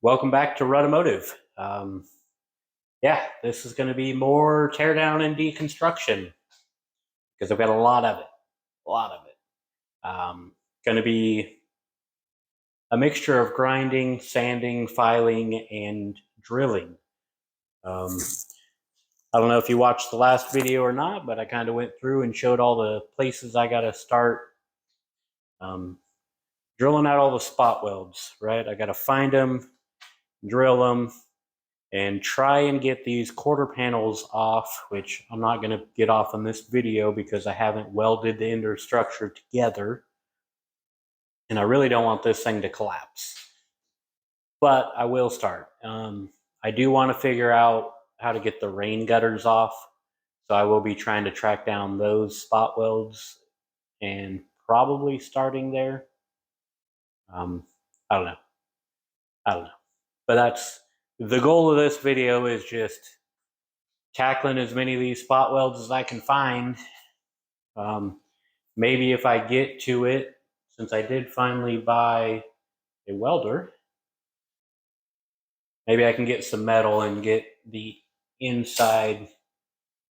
Welcome back to Automotive. Yeah, this is going to be more teardown and deconstruction because I've got a lot of it. A lot of it. Going to be a mixture of grinding, sanding, filing, and drilling. I don't know if you watched the last video or not, but I kind of went through and showed all the places I got to start drilling out all the spot welds, right? I got to find them, drill them, and try and get these quarter panels off, which I'm not going to get off in this video because I haven't welded the inner structure together. And I really don't want this thing to collapse. But I will start. I do want to figure out how to get the rain gutters off. So I will be trying to track down those spot welds and probably starting there. I don't know. But that's the goal of this video, is just tackling as many of these spot welds as I can find. Maybe if I get to it, since I did finally buy a welder, maybe I can get some metal and get the inside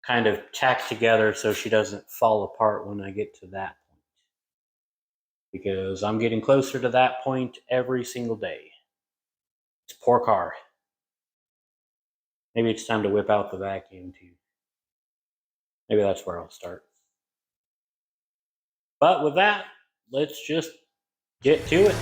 kind of tacked together so she doesn't fall apart when I get to that point. Because I'm getting closer to that point every single day. It's a poor car. Maybe it's time to whip out the vacuum too. Maybe that's where I'll start. But with that, let's just get to it.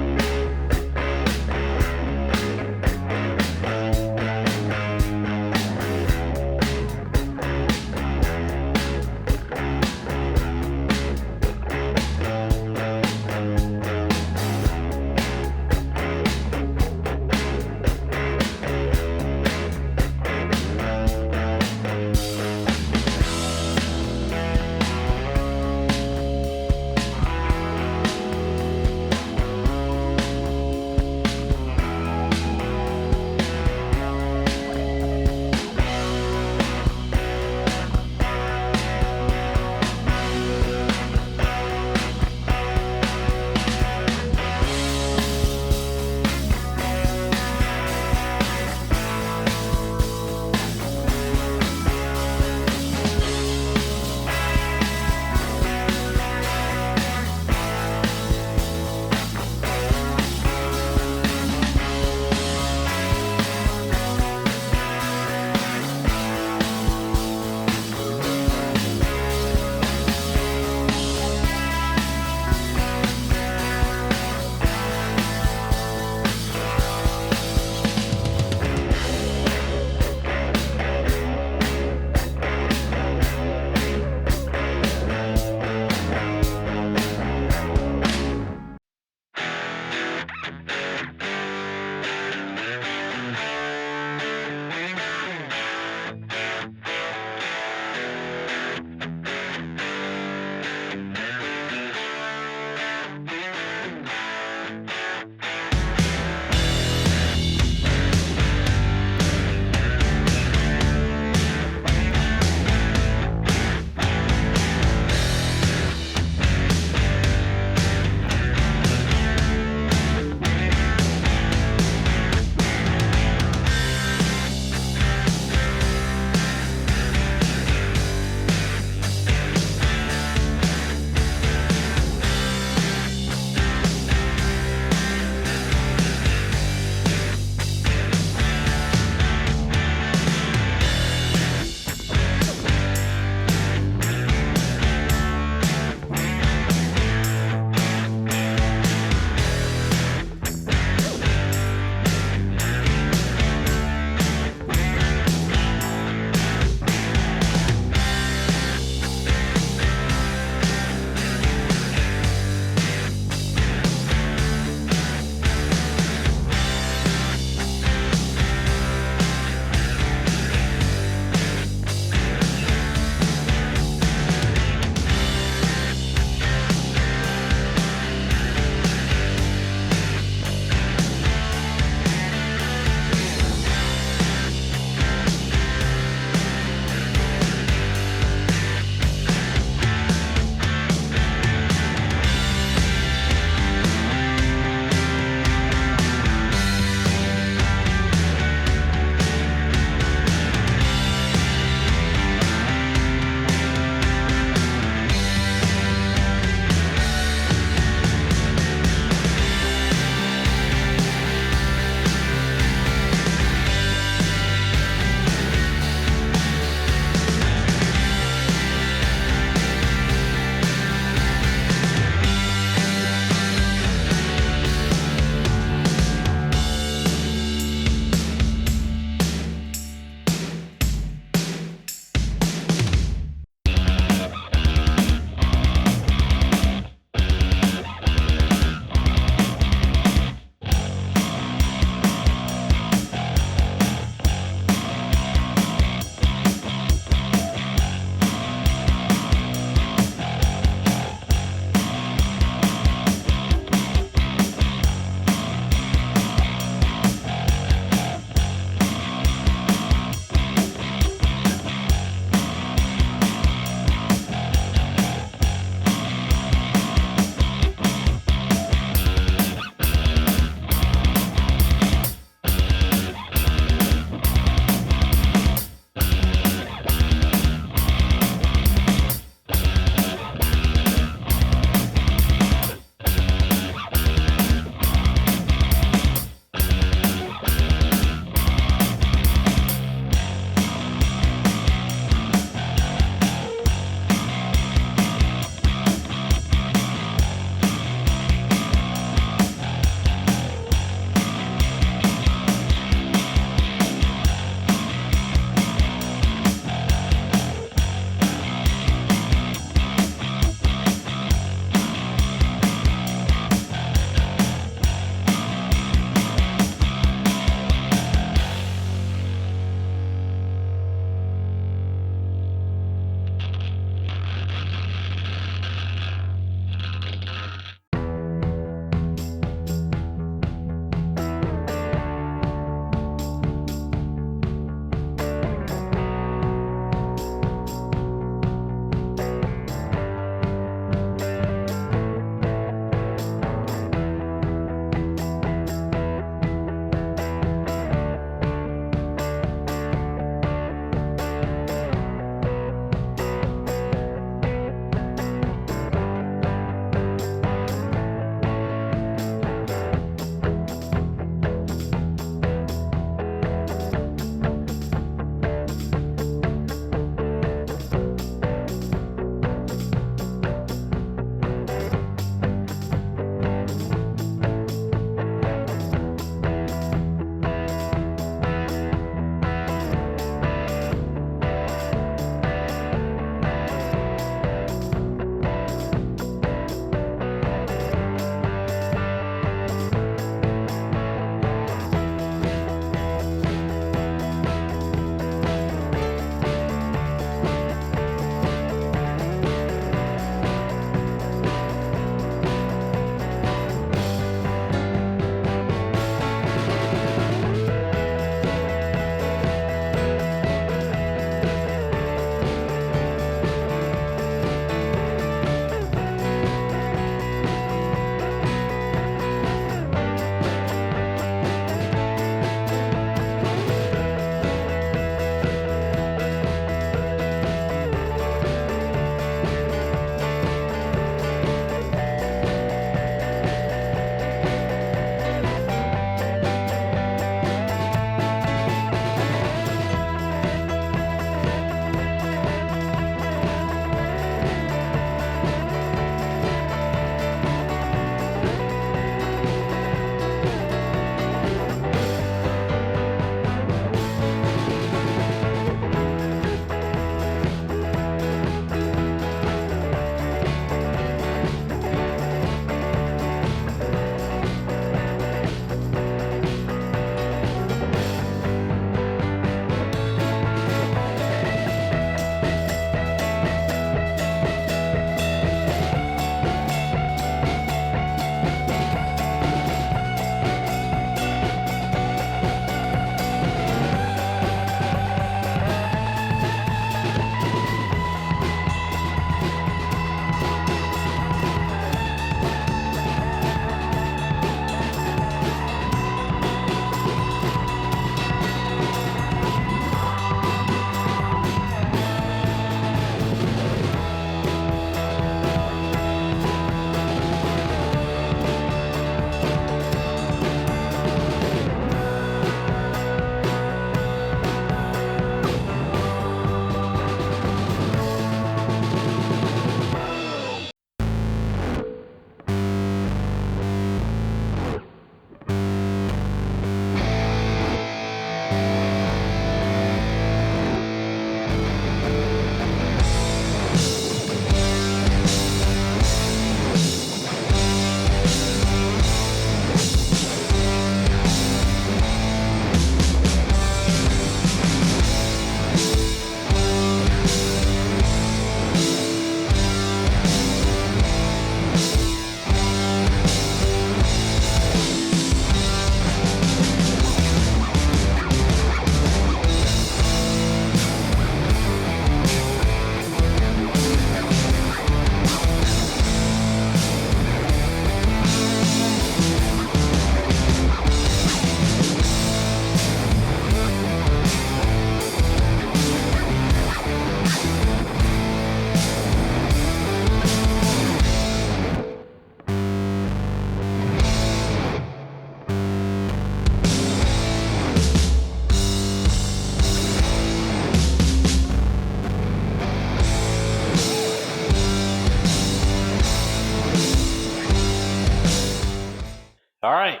All right.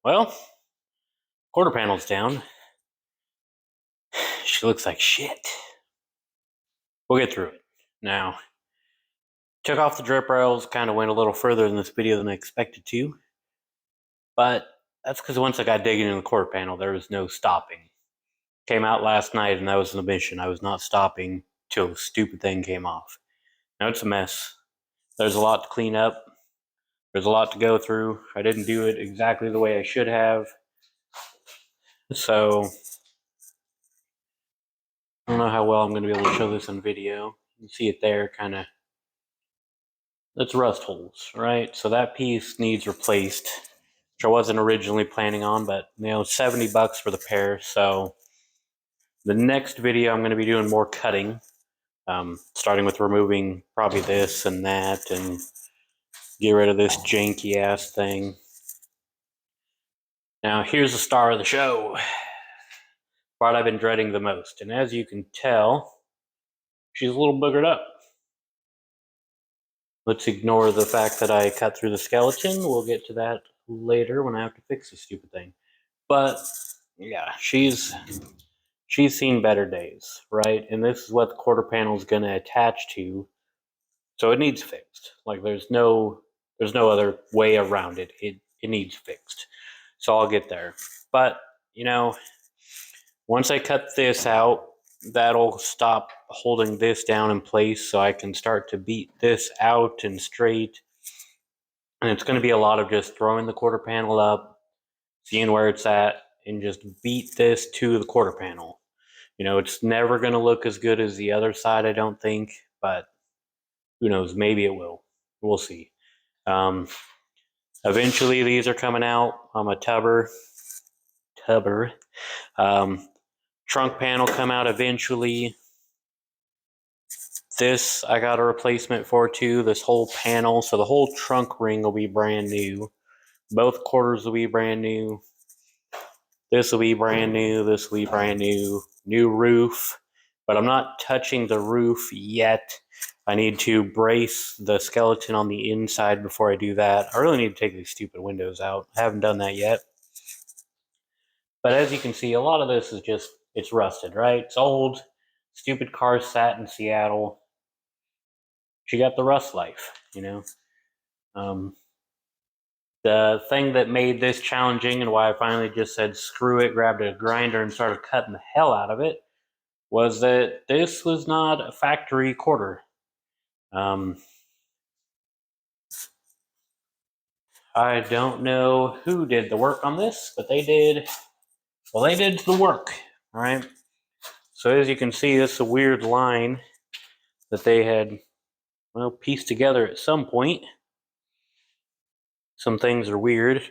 Well, quarter panel's down. She looks like shit. We'll get through it. Now, took off the drip rails, kind of went a little further in this video than I expected to. But that's because once I got digging in the quarter panel, there was no stopping. Came out last night and that was the mission. I was not stopping till the stupid thing came off. Now it's a mess. There's a lot to clean up. There's a lot to go through. I didn't do it exactly the way I should have. So I don't know how well I'm going to be able to show this on video. You can see it there, kind of. That's rust holes, right? So that piece needs replaced, which I wasn't originally planning on, but 70 bucks for the pair. So the next video I'm going to be doing more cutting, starting with removing probably this and that and get rid of this janky ass thing. Now here's the star of the show, part I've been dreading the most. And as you can tell, she's a little boogered up. Let's ignore the fact that I cut through the skeleton. We'll get to that later when I have to fix this stupid thing. But yeah, she's seen better days, right? And this is what the quarter panel is going to attach to. So it needs fixed. Like there's no other way around it. It needs fixed. So I'll get there. But, once I cut this out, that'll stop holding this down in place so I can start to beat this out and straight. And it's going to be a lot of just throwing the quarter panel up, seeing where it's at, and just beat this to the quarter panel. It's never going to look as good as the other side, I don't think, but who knows, maybe it will. We'll see. Eventually these are coming out. I'm a tubber. Trunk panel come out eventually. This I got a replacement for too, this whole panel. So the whole trunk ring will be brand new. Both quarters will be brand new. This will be brand new. This will be brand new. New roof. But I'm not touching the roof yet. I need to brace the skeleton on the inside before I do that. I really need to take these stupid windows out. I haven't done that yet. But as you can see, a lot of this is just, it's rusted, right? It's old. Stupid car sat in Seattle. She got the rust life, The thing that made this challenging and why I finally just said screw it, grabbed a grinder and started cutting the hell out of it, was that this was not a factory quarter. I don't know who did the work on this, but they did. Well, they did the work, all right? So as you can see, this is a weird line that they had, pieced together at some point. Some things are weird.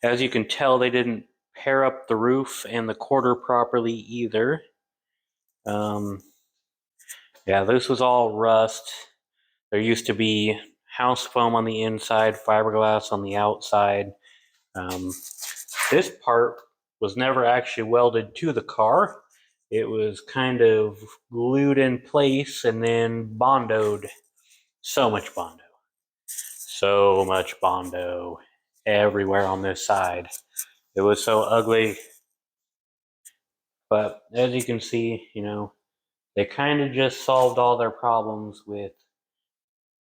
As you can tell, they didn't pair up the roof and the quarter properly either. Yeah, this was all rust. There used to be house foam on the inside, fiberglass on the outside. This part was never actually welded to the car. It was kind of glued in place and then bondoed. So much Bondo. So much Bondo everywhere on this side. It was so ugly. But as you can see, they kind of just solved all their problems with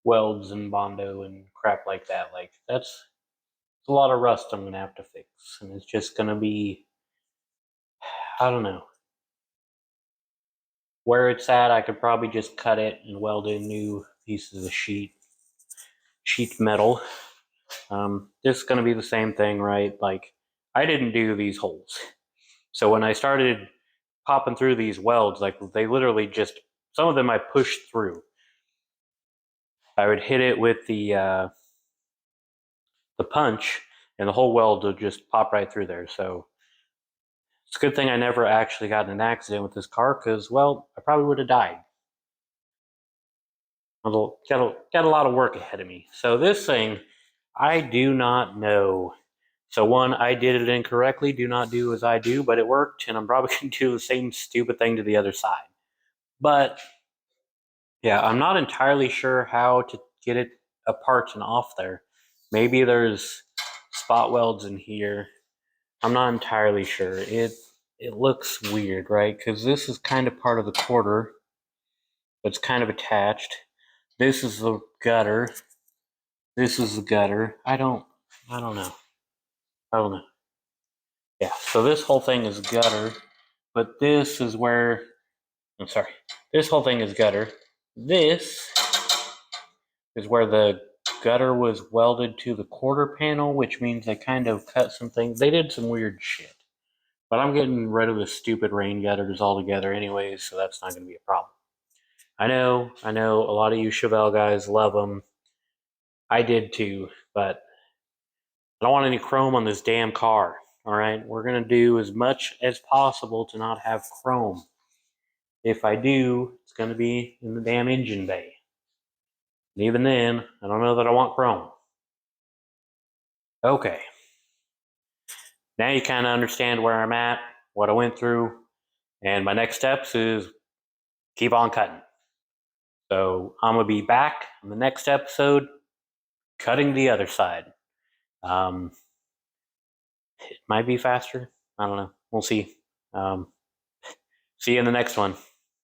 welds and Bondo and crap like that. Like, that's a lot of rust I'm going to have to fix. And it's just going to be, I don't know. Where it's at, I could probably just cut it and weld in new pieces of sheet metal. This is going to be the same thing, right? Like, I didn't do these holes. So when I started popping through these welds, like they literally just, some of them I pushed through. I would hit it with the punch and the whole weld would just pop right through there. So it's a good thing I never actually got in an accident with this car because, well, I probably would have died. Got a lot of work ahead of me. So this thing, I do not know. So one, I did it incorrectly. Do not do as I do, but it worked, and I'm probably going to do the same stupid thing to the other side. But yeah, I'm not entirely sure how to get it apart and off there. Maybe there's spot welds in here. I'm not entirely sure. It looks weird, right? Because this is kind of part of the quarter. It's kind of attached. This is the gutter. This is the gutter. I don't know. I don't know. Yeah, so this whole thing is gutter, but this is where, I'm sorry, this whole thing is gutter. This is where the gutter was welded to the quarter panel, which means they kind of cut some things. They did some weird shit. But I'm getting rid of the stupid rain gutters altogether anyways, so that's not going to be a problem. I know a lot of you Chevelle guys love them. I did too, but I don't want any chrome on this damn car. All right, we're going to do as much as possible to not have chrome. If I do, it's going to be in the damn engine bay. And even then, I don't know that I want chrome. Okay. Now you kind of understand where I'm at, what I went through, and my next steps is keep on cutting. So I'm going to be back in the next episode cutting the other side. It might be faster. I don't know. We'll see. See you in the next one.